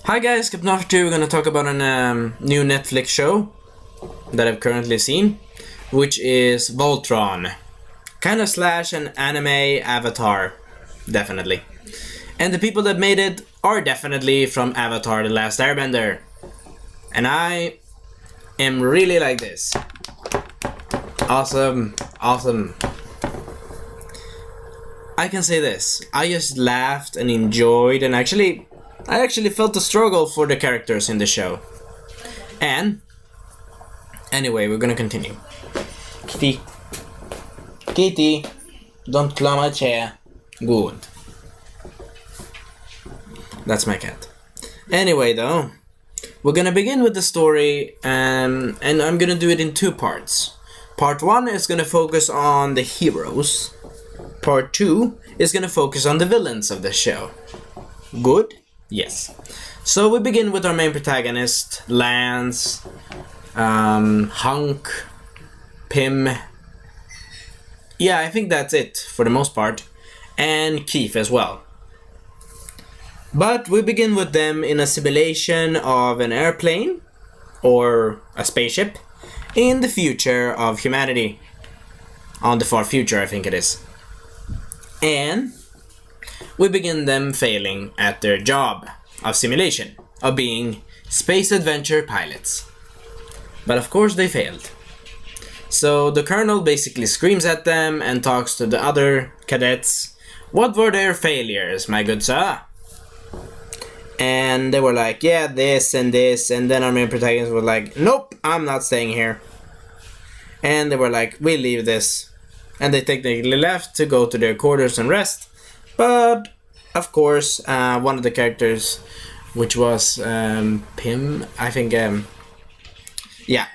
Hi guys, Captain Offer 2. We're gonna talk about a new Netflix show that I've currently seen, which is Voltron. Kind of slash an anime avatar, definitely. And the people that made it are definitely from Avatar The Last Airbender. And I am really like this. Awesome. I can say this. I just laughed and enjoyed and I actually felt the struggle for the characters in the show. And anyway, we're gonna continue. Kitty, don't claw my chair. Good. That's my cat. Anyway, though, we're gonna begin with the story, and I'm gonna do it in two parts. Part 1 is gonna focus on the heroes. Part 2 is gonna focus on the villains of the show. Good? Yes. So we begin with our main protagonist, Lance, Hunk, Pim. Yeah, I think that's it for the most part. And Keith as well. But we begin with them in a simulation of an airplane, or a spaceship, in the future of humanity. On the far future, I think it is. And we begin them failing at their job of simulation, of being space adventure pilots. But of course they failed. So the colonel basically screams at them and talks to the other cadets. What were their failures, my good sir? And they were like, yeah, this and this. And then our main protagonist was like, nope, I'm not staying here. And they were like, we leave this. And they technically left to go to their quarters and rest. But, of course, one of the characters, which was Pim, I think, yeah.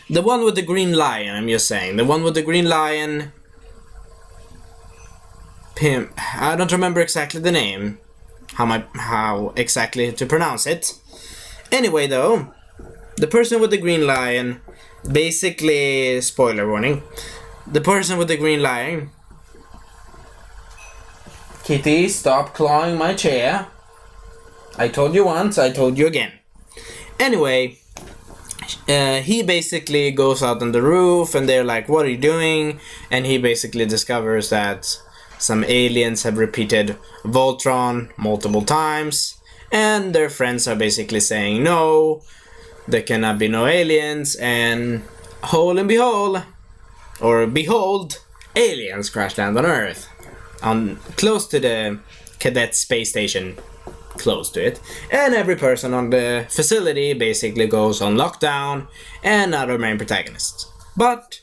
The one with the green lion, I'm just saying. The one with the green lion, Pim, I don't remember exactly the name. How exactly to pronounce it. Anyway, though, the person with the green lion, basically, spoiler warning, the person with the green lion, Kitty, stop clawing my chair. I told you once, I told you again. Anyway, he basically goes out on the roof and they're like, what are you doing? And he basically discovers that some aliens have repeated Voltron multiple times, and their friends are basically saying no, there cannot be no aliens, and hole and behold, or behold, aliens crash land on Earth, close to the cadet space station, close to it, and every person on the facility basically goes on lockdown, and other main protagonists. But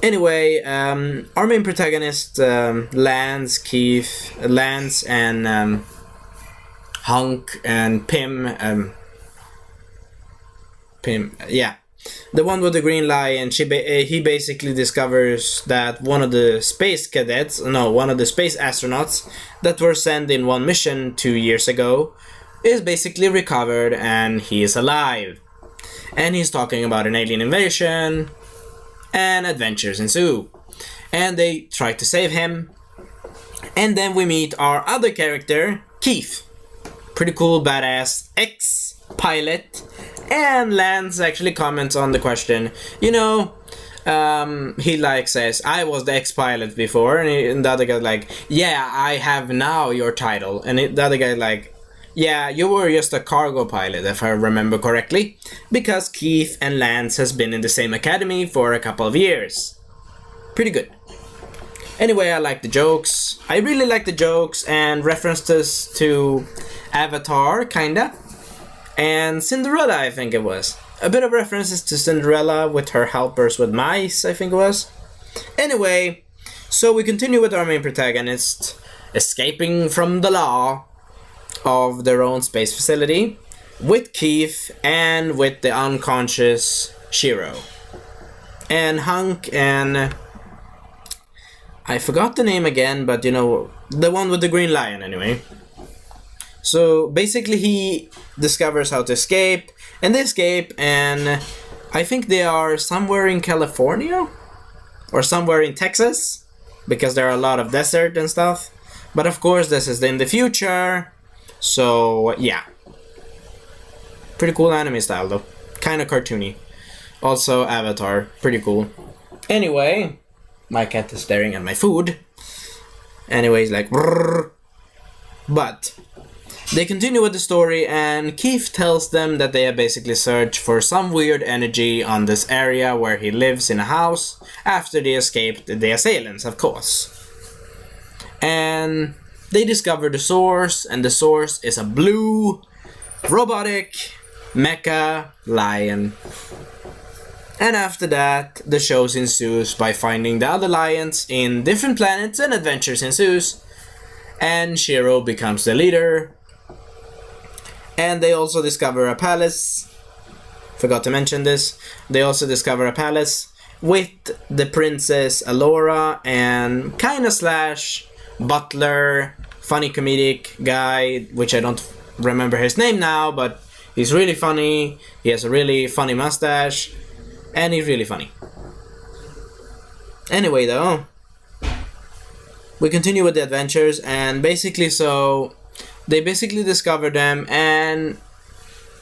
anyway, our main protagonist, Lance and Hunk and Pim, yeah. The one with the green lion, he basically discovers that one of the space astronauts that were sent in one mission 2 years ago is basically recovered and he is alive. And he's talking about an alien invasion, and adventures ensue. And they try to save him. And then we meet our other character, Keith. Pretty cool, badass, ex-pilot. And Lance actually comments on the question, he says, I was the ex-pilot before, and the other guy's like, yeah, I have now your title. And the other guy's like, yeah, you were just a cargo pilot, if I remember correctly, because Keith and Lance has been in the same academy for a couple of years. Pretty good. Anyway, I like the jokes. I really like the jokes and references to Avatar, kinda. And Cinderella, I think it was. A bit of references to Cinderella with her helpers with mice, I think it was. Anyway, so we continue with our main protagonist escaping from the law of their own space facility with Keith and with the unconscious Shiro. And Hunk and I forgot the name again, but the one with the green lion anyway. So basically he discovers how to escape, and they escape, and I think they are somewhere in California or somewhere in Texas, because there are a lot of desert and stuff. But of course this is in the future, So yeah, pretty cool anime style though, kind of cartoony. Also Avatar, pretty cool. Anyway, my cat is staring at my food. Anyways, like, brrr. But they continue with the story, and Keith tells them that they have basically searched for some weird energy on this area where he lives in a house after they escaped the assailants, of course. And they discover the source, and the source is a blue, robotic, mecha lion. And after that, the show ensues by finding the other lions in different planets, and adventures ensues. And Shiro becomes the leader. And they also discover a palace. Forgot to mention this. They also discover a palace with the princess Alora and kinda slash butler, funny comedic guy, which I don't remember his name now, but he's really funny. He has a really funny mustache. And he's really funny. Anyway though, we continue with the adventures, and basically they basically discover them, and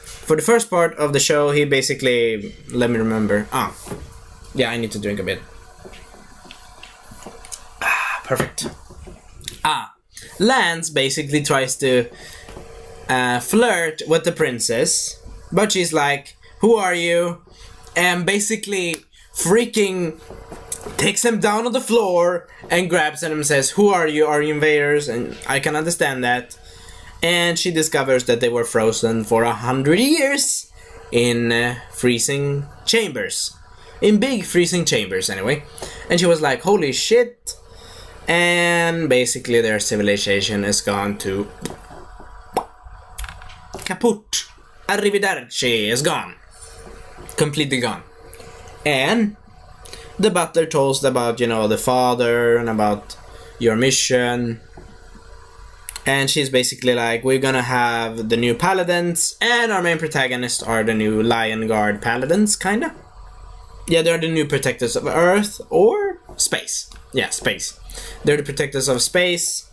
for the first part of the show he basically, let me remember, yeah, I need to drink a bit. Perfect. Lance basically tries to flirt with the princess, but she's like, who are you? And basically freaking takes him down on the floor and grabs him and says, who are you? Are you invaders? And I can understand that. And she discovers that they were frozen for 100 years in freezing chambers. In big freezing chambers, anyway. And she was like, holy shit. And basically their civilization is gone to kaput. Arrivederci is gone. Completely gone. And the butler tells about, the father and about your mission. And she's basically like, we're gonna have the new paladins, and our main protagonists are the new Lion Guard paladins, kinda. Yeah, they're the new protectors of Earth or space. Yeah, space. They're the protectors of space.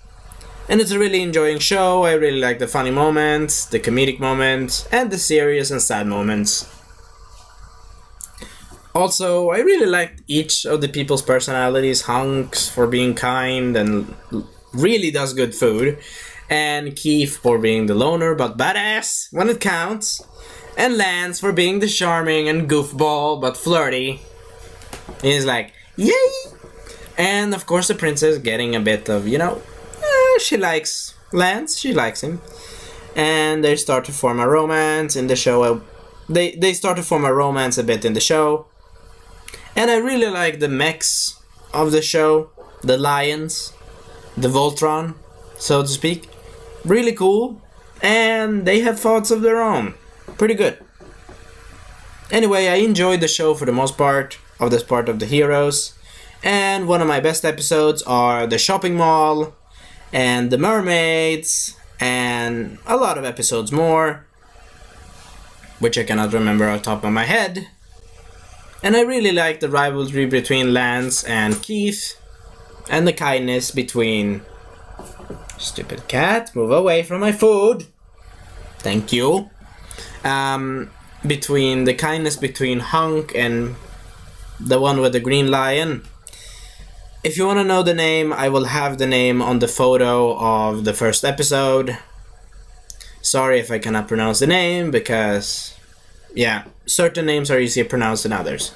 And it's a really enjoying show. I really like the funny moments, the comedic moments, and the serious and sad moments. Also, I really liked each of the people's personalities. Hunks for being kind and really does good food. And Keith for being the loner but badass when it counts. And Lance for being the charming and goofball but flirty. He's like, yay! And of course the princess getting a bit of, she likes Lance, she likes him. And they start to form a romance in the show. They start to form a romance a bit in the show. And I really like the mechs of the show, the lions, the Voltron, so to speak. Really cool, and they have thoughts of their own. Pretty good. Anyway, I enjoyed the show for the most part, of this part of the heroes. And one of my best episodes are the shopping mall, and the mermaids, and a lot of episodes more, which I cannot remember off the top of my head. And I really like the rivalry between Lance and Keith, and the kindness between... Stupid cat, move away from my food! Thank you. Between the kindness between Hunk and the one with the green lion. If you want to know the name, I will have the name on the photo of the first episode. Sorry if I cannot pronounce the name, because... yeah, certain names are easier pronounced than others.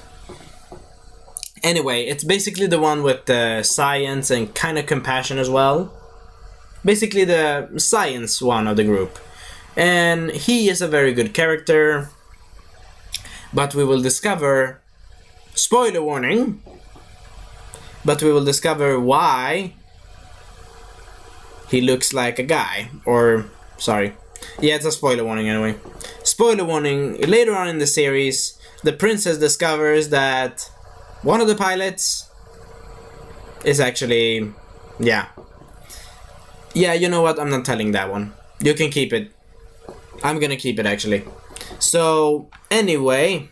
Anyway, it's basically the one with the science and kind of compassion as well. Basically the science one of the group. And he is a very good character. But we will discover... spoiler warning! But we will discover why he looks like a guy. Or, sorry. Yeah, it's a spoiler warning anyway. Spoiler warning, later on in the series, the princess discovers that one of the pilots is actually... yeah. Yeah, you know what? I'm not telling that one. You can keep it. I'm gonna keep it, actually. So, anyway...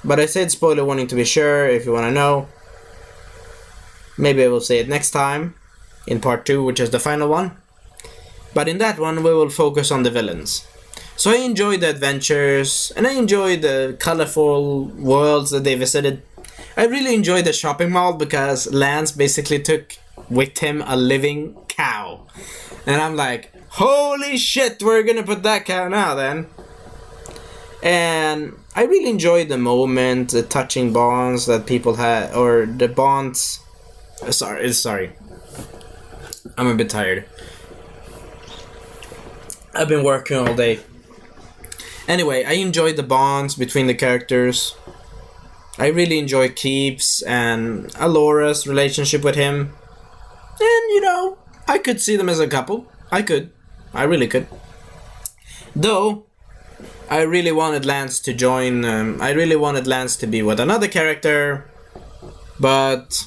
but I said spoiler warning to be sure, if you wanna know. Maybe I will say it next time, in part 2, which is the final one. But in that one, we will focus on the villains. So I enjoyed the adventures, and I enjoyed the colorful worlds that they visited. I really enjoyed the shopping mall because Lance basically took with him a living cow. And I'm like, holy shit, we're gonna put that cow now then. And I really enjoyed the moment, the touching bonds that people had, or the bonds. Sorry. I'm a bit tired. I've been working all day. Anyway, I enjoyed the bonds between the characters. I really enjoy Keith's and Alora's relationship with him. And, I could see them as a couple. I could. I really could. Though, I really wanted Lance to join. I really wanted Lance to be with another character. But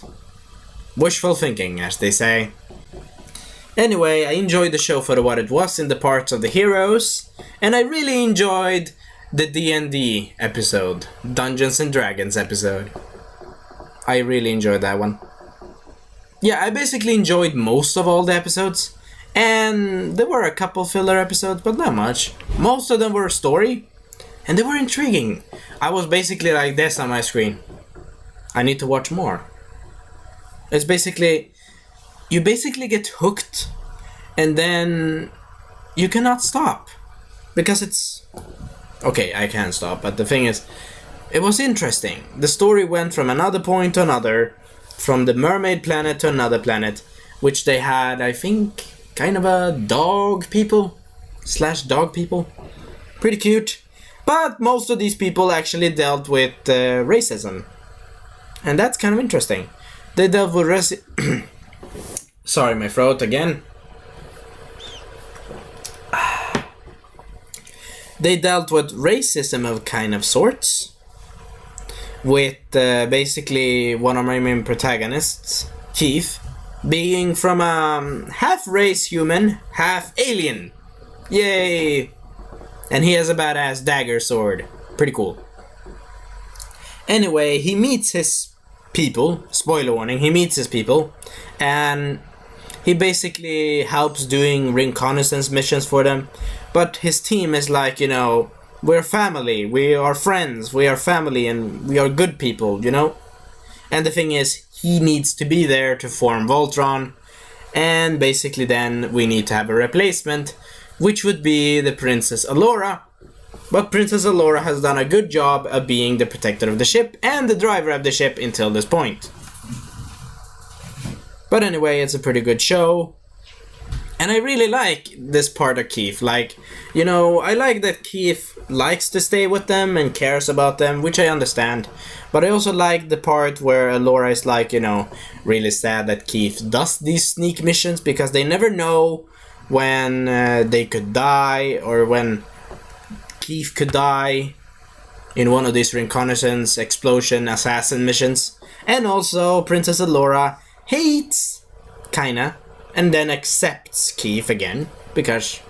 wishful thinking, as they say. Anyway, I enjoyed the show for what it was in the parts of the heroes, and I really enjoyed the D&D episode, Dungeons and Dragons episode. I really enjoyed that one. Yeah, I basically enjoyed most of all the episodes, and there were a couple filler episodes, but not much. Most of them were story, and they were intriguing. I was basically like this on my screen. I need to watch more. It's basically... You basically get hooked, and then you cannot stop. Because it's... Okay, I can stop, but the thing is, it was interesting. The story went from another point to another, from the mermaid planet to another planet, which they had, I think, kind of a dog people. Pretty cute. But most of these people actually dealt with racism. And that's kind of interesting. They dealt with Sorry, my throat again. They dealt with racism of kind of sorts. With basically one of my main protagonists, Keith, being from a half-race human, half-alien. Yay! And he has a badass dagger sword. Pretty cool. Anyway, he meets his people. Spoiler warning, he meets his people. And... he basically helps doing reconnaissance missions for them. But his team is like, we're family, we are friends, we are family, and we are good people, And the thing is, he needs to be there to form Voltron. And basically then we need to have a replacement, which would be the Princess Alora. But Princess Alora has done a good job of being the protector of the ship and the driver of the ship until this point. But anyway, it's a pretty good show. And I really like this part of Keith. I like that Keith likes to stay with them and cares about them, which I understand. But I also like the part where Alora is really sad that Keith does these sneak missions because they never know when they could die or when Keith could die in one of these reconnaissance, explosion, assassin missions. And also, Princess Alora hates, kinda, and then accepts Keith again, because,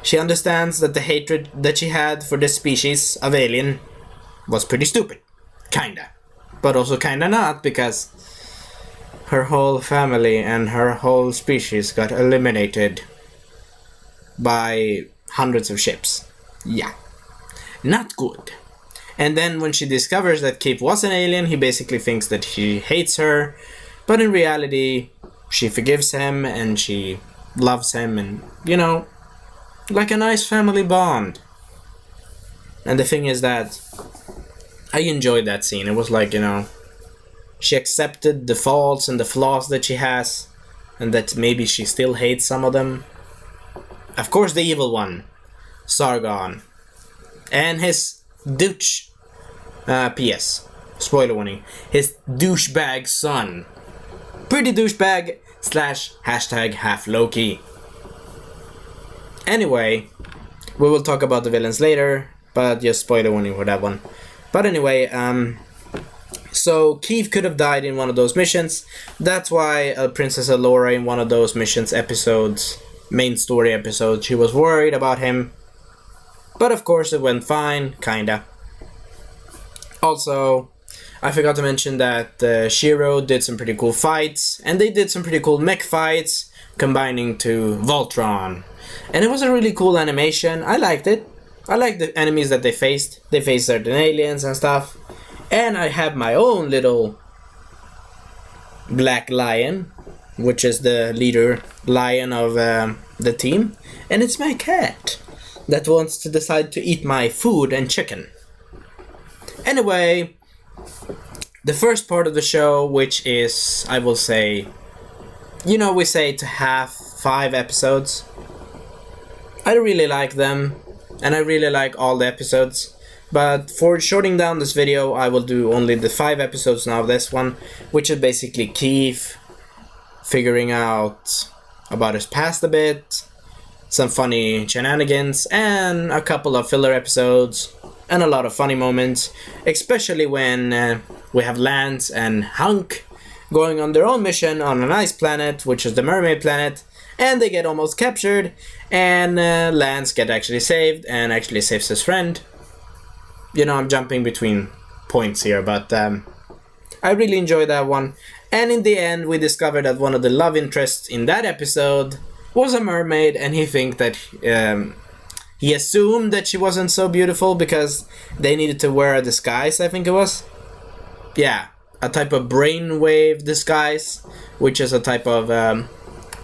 she understands that the hatred that she had for this species of alien was pretty stupid. Kinda. But also kinda not, because her whole family and her whole species got eliminated by hundreds of ships. Yeah. Not good. And then when she discovers that Keith was an alien, he basically thinks that she hates her. But in reality, she forgives him and she loves him and, like a nice family bond. And the thing is that I enjoyed that scene. It was like, she accepted the faults and the flaws that she has and that maybe she still hates some of them. Of course, the evil one, Sargon, and his douche, P.S. spoiler warning, his douchebag son. Pretty douchebag / hashtag half Loki. Anyway, we will talk about the villains later, but just spoiler warning for that one. But anyway, so Keith could have died in one of those missions. That's why Princess Alora in one of those missions episodes, main story episodes, she was worried about him. But of course it went fine, kinda. Also, I forgot to mention that Shiro did some pretty cool fights, and they did some pretty cool mech fights, combining to Voltron. And it was a really cool animation. I liked it. I liked the enemies that they faced. They faced certain aliens and stuff. And I have my own little black lion, which is the leader lion of the team. And it's my cat that wants to decide to eat my food and chicken. Anyway, the first part of the show, which is, I will say, we say to have 5 episodes. I really like them, and I really like all the episodes. But for shorting down this video, I will do only the 5 episodes now of this one, which is basically Keith figuring out about his past a bit, some funny shenanigans, and a couple of filler episodes, and a lot of funny moments, especially when we have Lance and Hunk going on their own mission on an ice planet, which is the mermaid planet, and they get almost captured, and Lance get actually saved, and actually saves his friend. I'm jumping between points here, but I really enjoyed that one. And in the end, we discovered that one of the love interests in that episode was a mermaid, and he assumed that she wasn't so beautiful because they needed to wear a disguise, I think it was. Yeah, a type of brainwave disguise, which is a type of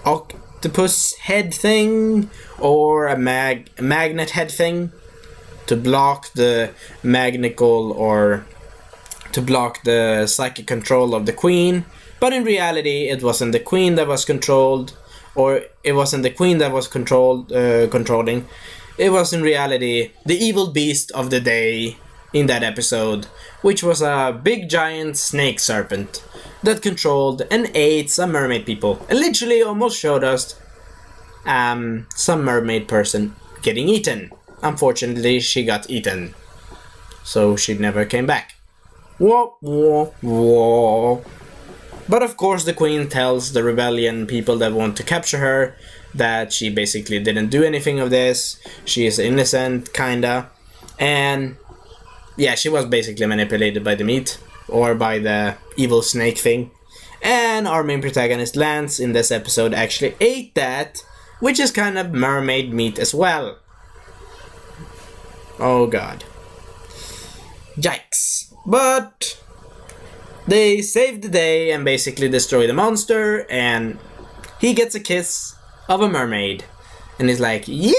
octopus head thing, or a magnet head thing, to block the magical or to block the psychic control of the queen. But in reality, it wasn't the queen that was controlled, or it wasn't the queen that was controlling. It was in reality the evil beast of the day in that episode, which was a big giant snake serpent that controlled and ate some mermaid people, and literally almost showed us some mermaid person getting eaten. Unfortunately, she got eaten, so she never came back. Whoa, whoa, whoa. But of course, the queen tells the rebellion people that want to capture her that she basically didn't do anything of this. She is innocent, kinda. And yeah, she was basically manipulated by the meat, or by the evil snake thing. And our main protagonist, Lance, in this episode actually ate that, which is kind of mermaid meat as well. Oh god. Yikes. But they save the day and basically destroy the monster, and he gets a kiss of a mermaid. And he's like, yay!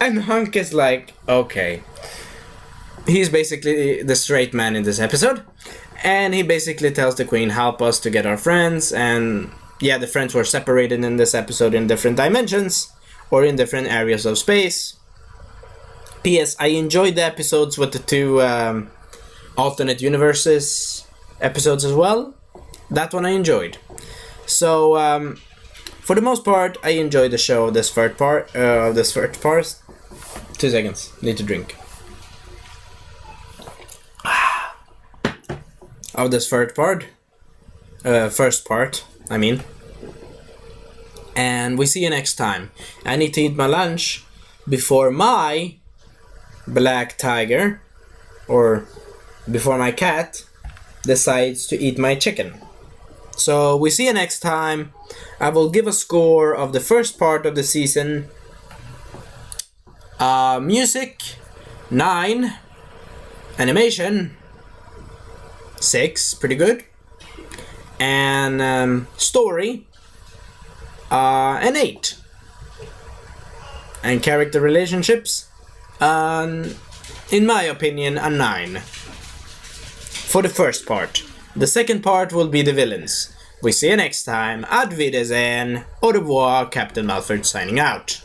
And Hunk is like, okay. He's basically the straight man in this episode. And he basically tells the queen, help us to get our friends. And yeah, the friends were separated in this episode in different dimensions, or in different areas of space. P.S. I enjoyed the episodes with the 2 alternate universes episodes as well. That one I enjoyed. So, for the most part, I enjoyed the show of this first part. 2 seconds. Need to drink. Of this first part. I mean. And we see you next time. I need to eat my lunch before my black tiger, or before my cat, decides to eat my chicken. So we see you next time. I will give a score of the first part of the season. Music 9, animation 6, pretty good, and story an 8, and character relationships in my opinion a 9 for the first part. The second part will be the villains. We see you next time. Ad Wiedersehen. Au revoir, Captain Malford signing out.